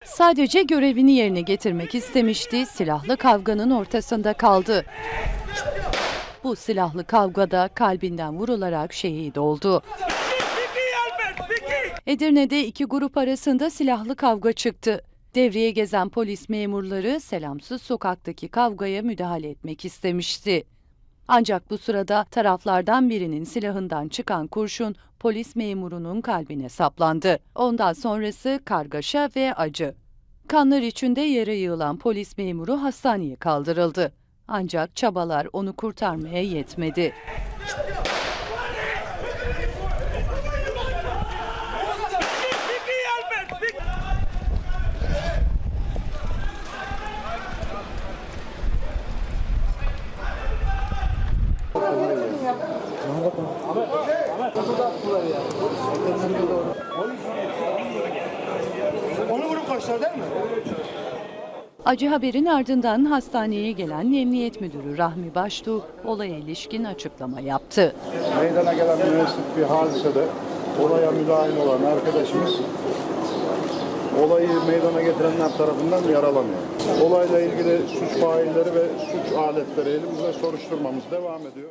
Sadece görevini yerine getirmek istemişti, silahlı kavganın ortasında kaldı. Bu silahlı kavgada kalbinden vurularak şehit oldu. Edirne'de iki grup arasında silahlı kavga çıktı. Devreye gezen polis memurları Selamsız Sokak'taki kavgaya müdahale etmek istemişti. Ancak bu sırada taraflardan birinin silahından çıkan kurşun polis memurunun kalbine saplandı. Ondan sonrası kargaşa ve acı. Kanlar içinde yere yığılan polis memuru hastaneye kaldırıldı. Ancak çabalar onu kurtarmaya yetmedi. Onu vurup kaçlar değil mi? Acı haberin ardından hastaneye gelen Emniyet Müdürü Rahmi Baştuğ olaya ilişkin açıklama yaptı. Meydana gelen müessif bir hadisede olaya müdahil olan arkadaşımız olayı meydana getirenler tarafından yaralanıyor. Olayla ilgili suç failleri ve suç aletleri elimizde soruşturmamız devam ediyor.